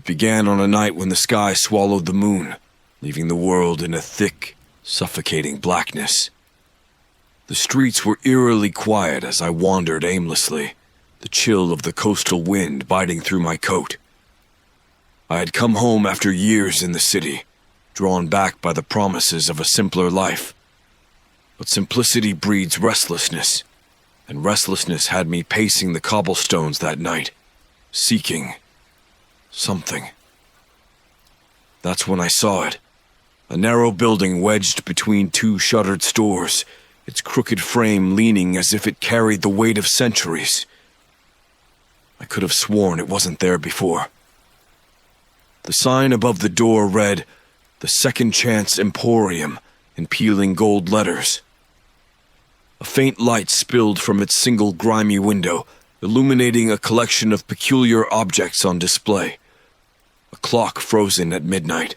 began on a night when the sky swallowed the moon, leaving the world in a thick, suffocating blackness. The streets were eerily quiet as I wandered aimlessly, the chill of the coastal wind biting through my coat. I had come home after years in the city, drawn back by the promises of a simpler life. But simplicity breeds restlessness, and restlessness had me pacing the cobblestones that night, seeking something. That's when I saw it. A narrow building wedged between two shuttered stores, its crooked frame leaning as if it carried the weight of centuries. I could have sworn it wasn't there before. The sign above the door read, "The Second Chance Emporium," in peeling gold letters. A faint light spilled from its single grimy window, illuminating a collection of peculiar objects on display. A clock frozen at midnight,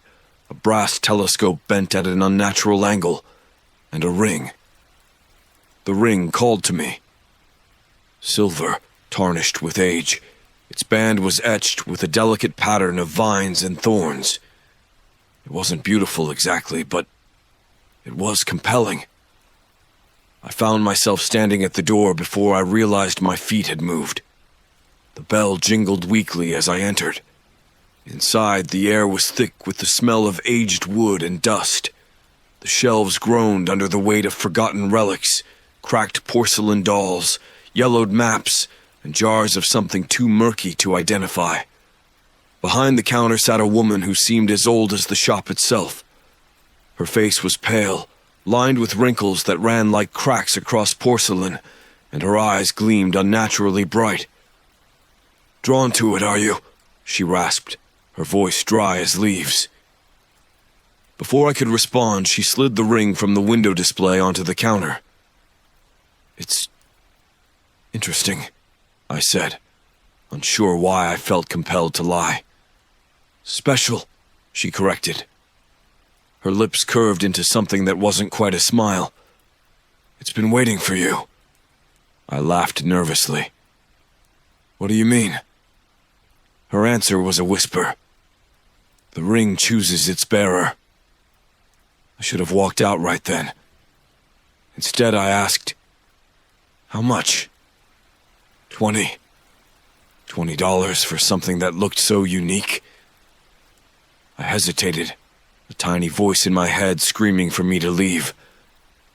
a brass telescope bent at an unnatural angle, and a ring. The ring called to me. Silver, tarnished with age, its band was etched with a delicate pattern of vines and thorns. It wasn't beautiful exactly, but it was compelling. I found myself standing at the door before I realized my feet had moved. The bell jingled weakly as I entered. Inside, the air was thick with the smell of aged wood and dust. The shelves groaned under the weight of forgotten relics, cracked porcelain dolls, yellowed maps, and jars of something too murky to identify. Behind the counter sat a woman who seemed as old as the shop itself. Her face was pale, lined with wrinkles that ran like cracks across porcelain, and her eyes gleamed unnaturally bright. "Drawn to it, are you?" she rasped, her voice dry as leaves. Before I could respond, she slid the ring from the window display onto the counter. "It's interesting," I said, unsure why I felt compelled to lie. "Special," she corrected. Her lips curved into something that wasn't quite a smile. "It's been waiting for you." I laughed nervously. "What do you mean?" Her answer was a whisper. "The ring chooses its bearer." I should have walked out right then. Instead, I asked, "How much?" $20 for something that looked so unique. I hesitated, a tiny voice in my head screaming for me to leave,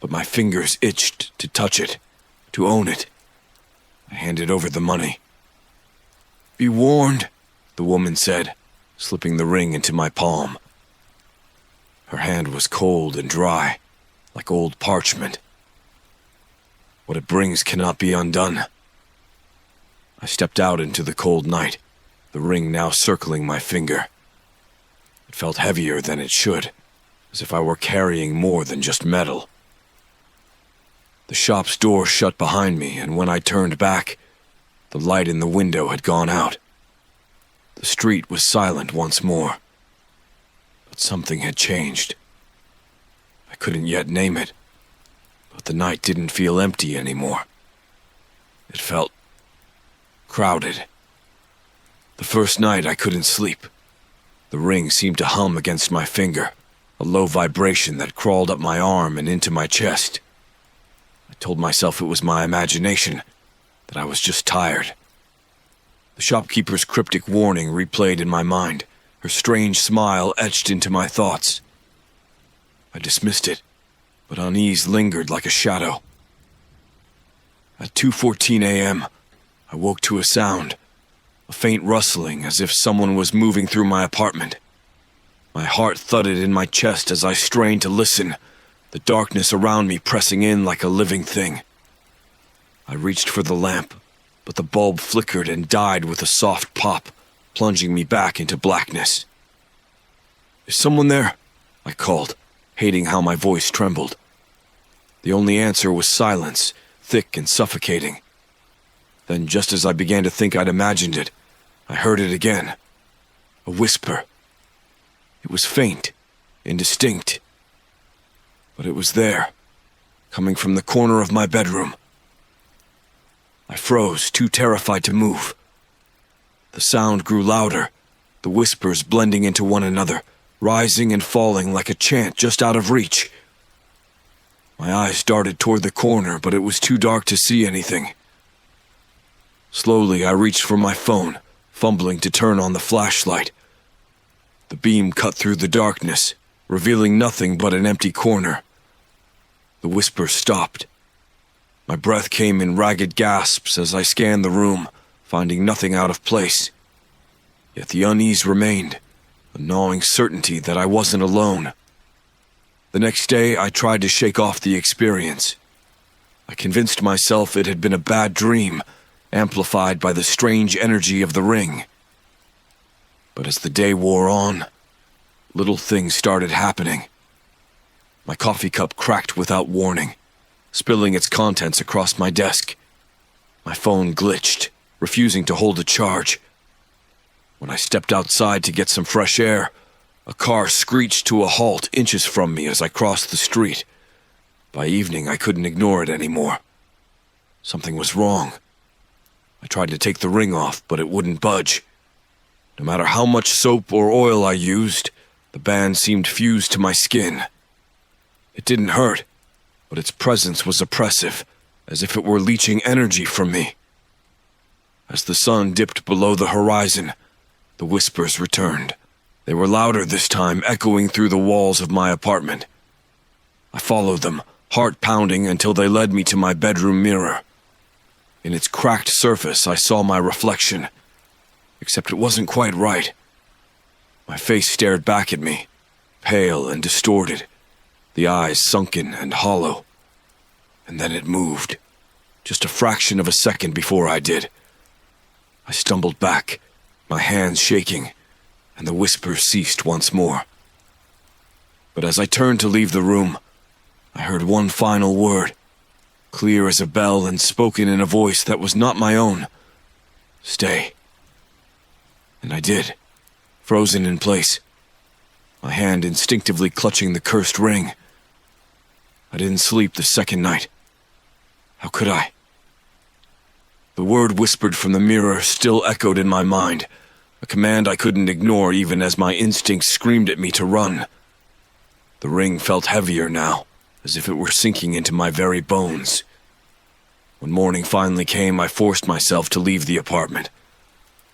but my fingers itched to touch it, to own it. I handed over the money. "Be warned," the woman said, slipping the ring into my palm. Her hand was cold and dry, like old parchment. What it brings cannot be undone. I stepped out into the cold night, the ring now circling my finger. It felt heavier than it should, as if I were carrying more than just metal. The shop's door shut behind me, and when I turned back, the light in the window had gone out. The street was silent once more, but something had changed. I couldn't yet name it, but the night didn't feel empty anymore. It felt crowded. The first night I couldn't sleep. The ring seemed to hum against my finger, a low vibration that crawled up my arm and into my chest. I told myself it was my imagination, that I was just tired. The shopkeeper's cryptic warning replayed in my mind, her strange smile etched into my thoughts. I dismissed it, but unease lingered like a shadow. At 2:14 a.m., I woke to a sound, a faint rustling as if someone was moving through my apartment. My heart thudded in my chest as I strained to listen, the darkness around me pressing in like a living thing. I reached for the lamp, but the bulb flickered and died with a soft pop, plunging me back into blackness. "Is someone there?" I called, hating how my voice trembled. The only answer was silence, thick and suffocating. Then, just as I began to think I'd imagined it, I heard it again. A whisper. It was faint, indistinct, but it was there, coming from the corner of my bedroom. I froze, too terrified to move. The sound grew louder, the whispers blending into one another, rising and falling like a chant just out of reach. My eyes darted toward the corner, but it was too dark to see anything. Slowly, I reached for my phone, fumbling to turn on the flashlight. The beam cut through the darkness, revealing nothing but an empty corner. The whispers stopped. My breath came in ragged gasps as I scanned the room, finding nothing out of place. Yet the unease remained, a gnawing certainty that I wasn't alone. The next day, I tried to shake off the experience. I convinced myself it had been a bad dream, amplified by the strange energy of the ring. But as the day wore on, little things started happening. My coffee cup cracked without warning, spilling its contents across my desk. My phone glitched, refusing to hold a charge. When I stepped outside to get some fresh air, a car screeched to a halt inches from me as I crossed the street. By evening, I couldn't ignore it anymore. Something was wrong. I tried to take the ring off, but it wouldn't budge. No matter how much soap or oil I used, the band seemed fused to my skin. It didn't hurt, but its presence was oppressive, as if it were leeching energy from me. As the sun dipped below the horizon, the whispers returned. They were louder this time, echoing through the walls of my apartment. I followed them, heart pounding, until they led me to my bedroom mirror. In its cracked surface, I saw my reflection, except it wasn't quite right. My face stared back at me, pale and distorted, the eyes sunken and hollow. And then it moved, just a fraction of a second before I did. I stumbled back, my hands shaking, and the whispers ceased once more. But as I turned to leave the room, I heard one final word, clear as a bell and spoken in a voice that was not my own. Stay. And I did, frozen in place, my hand instinctively clutching the cursed ring. I didn't sleep the second night. How could I? The word whispered from the mirror still echoed in my mind, a command I couldn't ignore even as my instincts screamed at me to run. The ring felt heavier now, as if it were sinking into my very bones. When morning finally came, I forced myself to leave the apartment.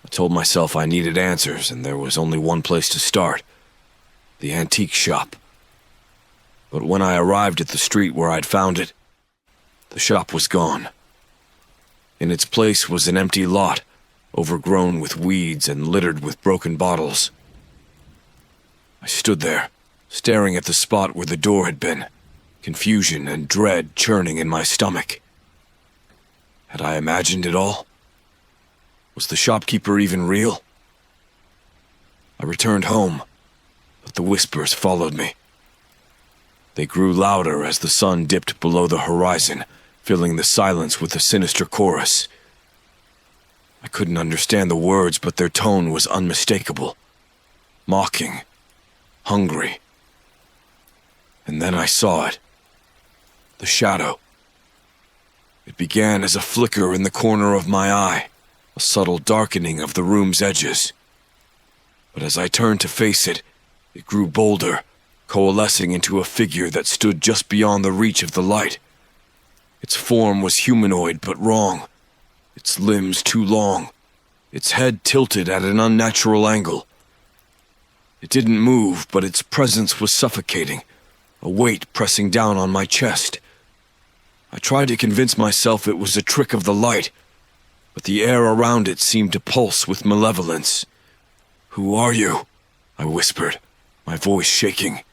I told myself I needed answers, and there was only one place to start: the antique shop. But when I arrived at the street where I'd found it, the shop was gone. In its place was an empty lot, overgrown with weeds and littered with broken bottles. I stood there, staring at the spot where the door had been, confusion and dread churning in my stomach. Had I imagined it all? Was the shopkeeper even real? I returned home, but the whispers followed me. They grew louder as the sun dipped below the horizon, filling the silence with a sinister chorus. I couldn't understand the words, but their tone was unmistakable. Mocking. Hungry. And then I saw it. The shadow. It began as a flicker in the corner of my eye, a subtle darkening of the room's edges. But as I turned to face it, it grew bolder, coalescing into a figure that stood just beyond the reach of the light. Its form was humanoid but wrong, its limbs too long, its head tilted at an unnatural angle. It didn't move, but its presence was suffocating, a weight pressing down on my chest. I tried to convince myself it was a trick of the light, but the air around it seemed to pulse with malevolence. "Who are you?" I whispered, my voice shaking.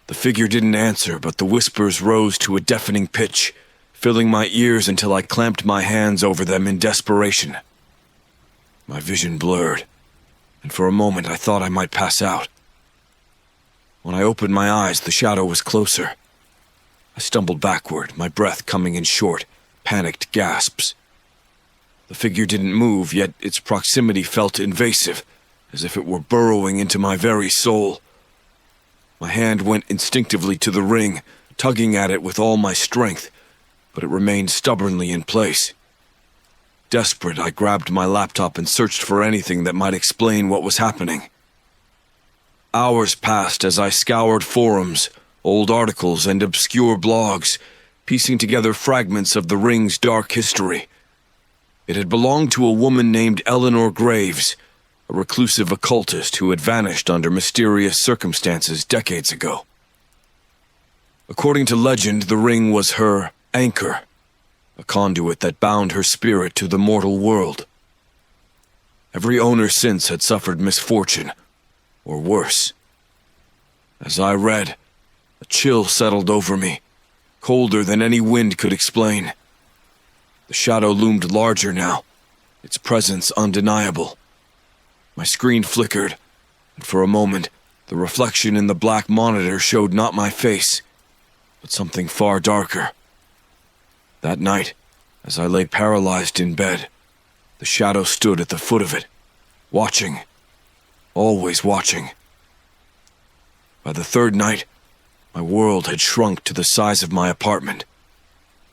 The figure didn't answer, but the whispers rose to a deafening pitch, filling my ears until I clamped my hands over them in desperation. My vision blurred, and for a moment I thought I might pass out. When I opened my eyes, the shadow was closer. I stumbled backward, my breath coming in short, panicked gasps. The figure didn't move, yet its proximity felt invasive, as if it were burrowing into my very soul. My hand went instinctively to the ring, tugging at it with all my strength, but it remained stubbornly in place. Desperate, I grabbed my laptop and searched for anything that might explain what was happening. Hours passed as I scoured forums, old articles, and obscure blogs, piecing together fragments of the ring's dark history. It had belonged to a woman named Eleanor Graves, a reclusive occultist who had vanished under mysterious circumstances decades ago. According to legend, the ring was her anchor, a conduit that bound her spirit to the mortal world. Every owner since had suffered misfortune, or worse. As I read, a chill settled over me, colder than any wind could explain. The shadow loomed larger now, its presence undeniable. My screen flickered, and for a moment, the reflection in the black monitor showed not my face, but something far darker. That night, as I lay paralyzed in bed, the shadow stood at the foot of it, watching, always watching. By the third night, my world had shrunk to the size of my apartment.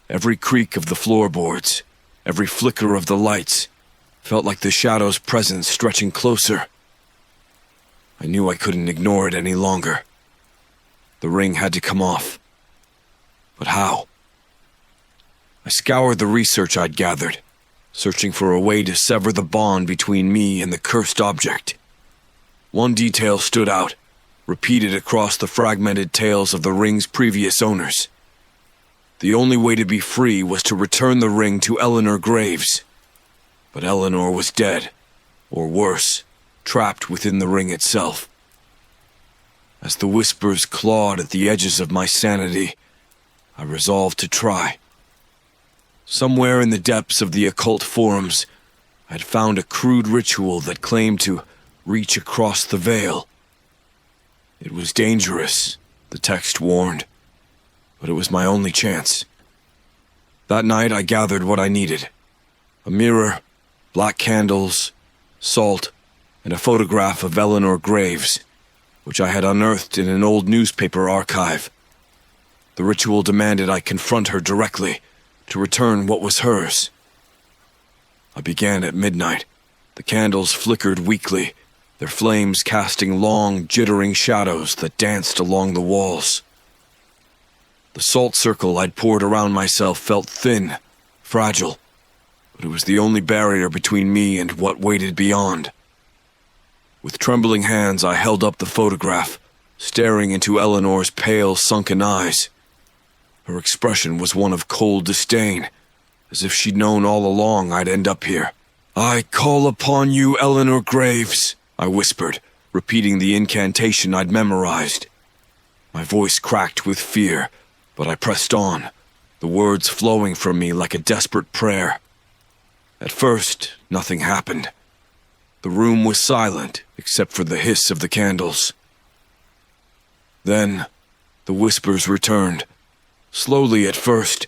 Every creak of the floorboards, every flicker of the lights, felt like the shadow's presence stretching closer. I knew I couldn't ignore it any longer. The ring had to come off. But how? I scoured the research I'd gathered, searching for a way to sever the bond between me and the cursed object. One detail stood out, repeated across the fragmented tales of the ring's previous owners. The only way to be free was to return the ring to Eleanor Graves. But Eleanor was dead, or worse, trapped within the ring itself. As the whispers clawed at the edges of my sanity, I resolved to try. Somewhere in the depths of the occult forums, I'd found a crude ritual that claimed to reach across the veil. It was dangerous, the text warned, but it was my only chance. That night I gathered what I needed: a mirror, black candles, salt, and a photograph of Eleanor Graves, which I had unearthed in an old newspaper archive. The ritual demanded I confront her directly, to return what was hers. I began at midnight. The candles flickered weakly, their flames casting long, jittering shadows that danced along the walls. The salt circle I'd poured around myself felt thin, fragile, but it was the only barrier between me and what waited beyond. With trembling hands, I held up the photograph, staring into Eleanor's pale, sunken eyes. Her expression was one of cold disdain, as if she'd known all along I'd end up here. "I call upon you, Eleanor Graves," I whispered, repeating the incantation I'd memorized. My voice cracked with fear, but I pressed on, the words flowing from me like a desperate prayer. At first, nothing happened. The room was silent, except for the hiss of the candles. Then, the whispers returned, slowly at first,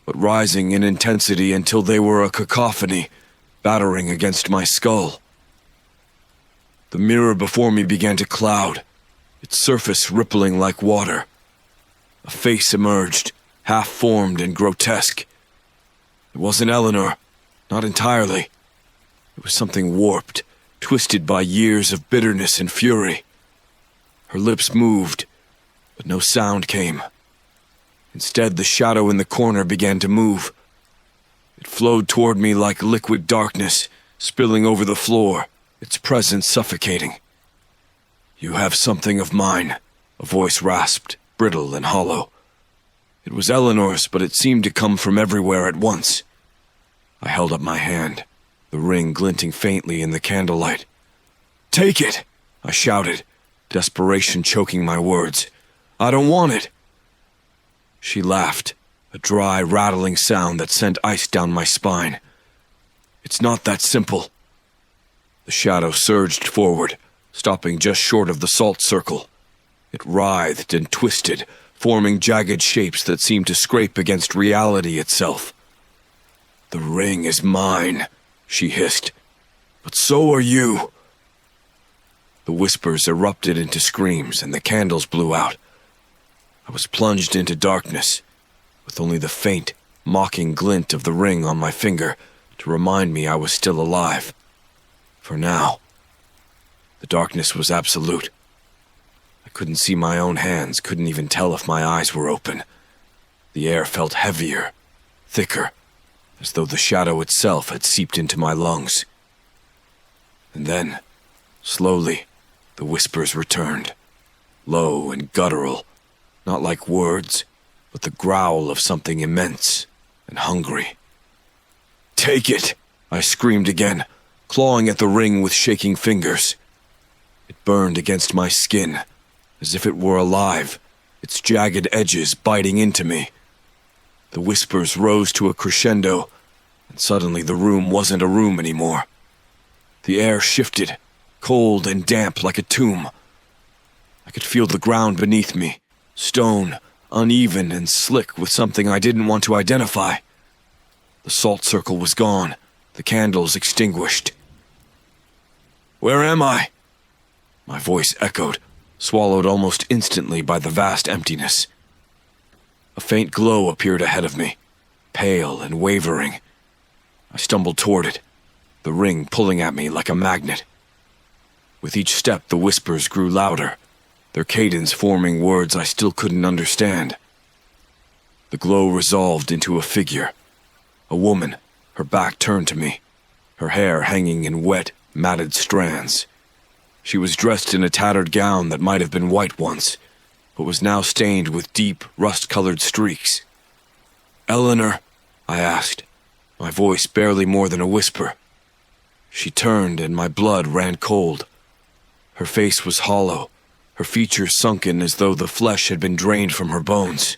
but rising in intensity until they were a cacophony, battering against my skull. The mirror before me began to cloud, its surface rippling like water. A face emerged, half-formed and grotesque. It wasn't Eleanor, not entirely. It was something warped, twisted by years of bitterness and fury. Her lips moved, but no sound came. Instead, the shadow in the corner began to move. It flowed toward me like liquid darkness, spilling over the floor, its presence suffocating. "You have something of mine," a voice rasped, brittle and hollow. It was Eleanor's, but it seemed to come from everywhere at once. I held up my hand, the ring glinting faintly in the candlelight. "Take it!" I shouted, desperation choking my words. "I don't want it!" She laughed, a dry, rattling sound that sent ice down my spine. "It's not that simple." The shadow surged forward, stopping just short of the salt circle. It writhed and twisted, forming jagged shapes that seemed to scrape against reality itself. "The ring is mine," she hissed. "But so are you." The whispers erupted into screams and the candles blew out. I was plunged into darkness, with only the faint, mocking glint of the ring on my finger to to remind me I was still alive. For now. The darkness was absolute. I couldn't see my own hands, couldn't even tell if my eyes were open. The air felt heavier, thicker, as though the shadow itself had seeped into my lungs. And then, slowly, the whispers returned, low and guttural, not like words, but the growl of something immense and hungry. "Take it!" I screamed again, clawing at the ring with shaking fingers. It burned against my skin, as if it were alive, its jagged edges biting into me. The whispers rose to a crescendo, and suddenly the room wasn't a room anymore. The air shifted, cold and damp like a tomb. I could feel the ground beneath me, stone, uneven and slick with something I didn't want to identify. The salt circle was gone, the candles extinguished. "Where am I?" My voice echoed, swallowed almost instantly by the vast emptiness. A faint glow appeared ahead of me, pale and wavering. I stumbled toward it, the ring pulling at me like a magnet. With each step, the whispers grew louder, their cadence forming words I still couldn't understand. The glow resolved into a figure, a woman, her back turned to me, her hair hanging in wet, matted strands. She was dressed in a tattered gown that might have been white once, but was now stained with deep, rust-colored streaks. "Eleanor?" I asked, my voice barely more than a whisper. She turned and my blood ran cold. Her face was hollow, her features sunken as though the flesh had been drained from her bones.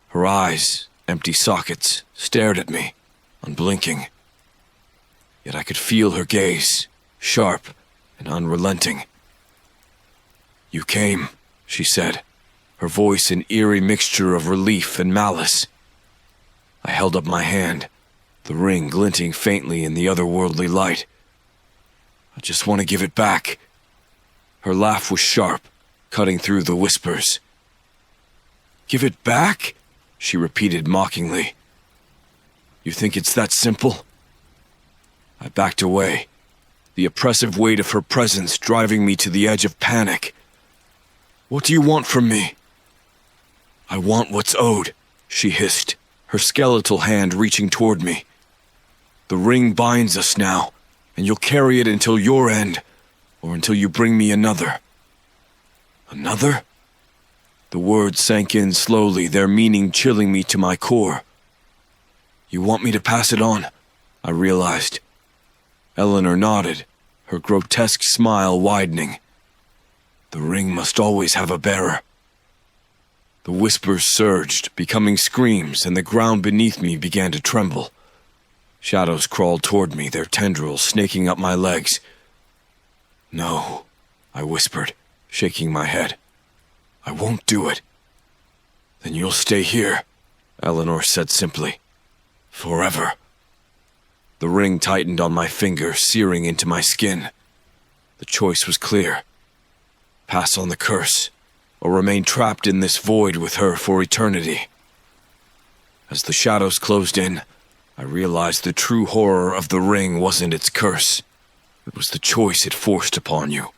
Her eyes, empty sockets, stared at me, unblinking. Yet I could feel her gaze, sharp and unrelenting. "You came," she said, her voice an eerie mixture of relief and malice. I held up my hand, the ring glinting faintly in the otherworldly light. "I just want to give it back." Her laugh was sharp, cutting through the whispers. "Give it back?" she repeated mockingly. "You think it's that simple?" I backed away, the oppressive weight of her presence driving me to the edge of panic. "What do you want from me?" "I want what's owed," she hissed, her skeletal hand reaching toward me. "The ring binds us now, and you'll carry it until your end, or until you bring me another." "Another?" The words sank in slowly, their meaning chilling me to my core. "You want me to pass it on?" I realized. Eleanor nodded, her grotesque smile widening. "The ring must always have a bearer." The whispers surged, becoming screams, and the ground beneath me began to tremble. Shadows crawled toward me, their tendrils snaking up my legs. "No," I whispered, shaking my head. "I won't do it." "Then you'll stay here," Eleanor said simply. "Forever." The ring tightened on my finger, searing into my skin. The choice was clear. Pass on the curse, or remain trapped in this void with her for eternity. As the shadows closed in, I realized the true horror of the ring wasn't its curse. It was the choice it forced upon you.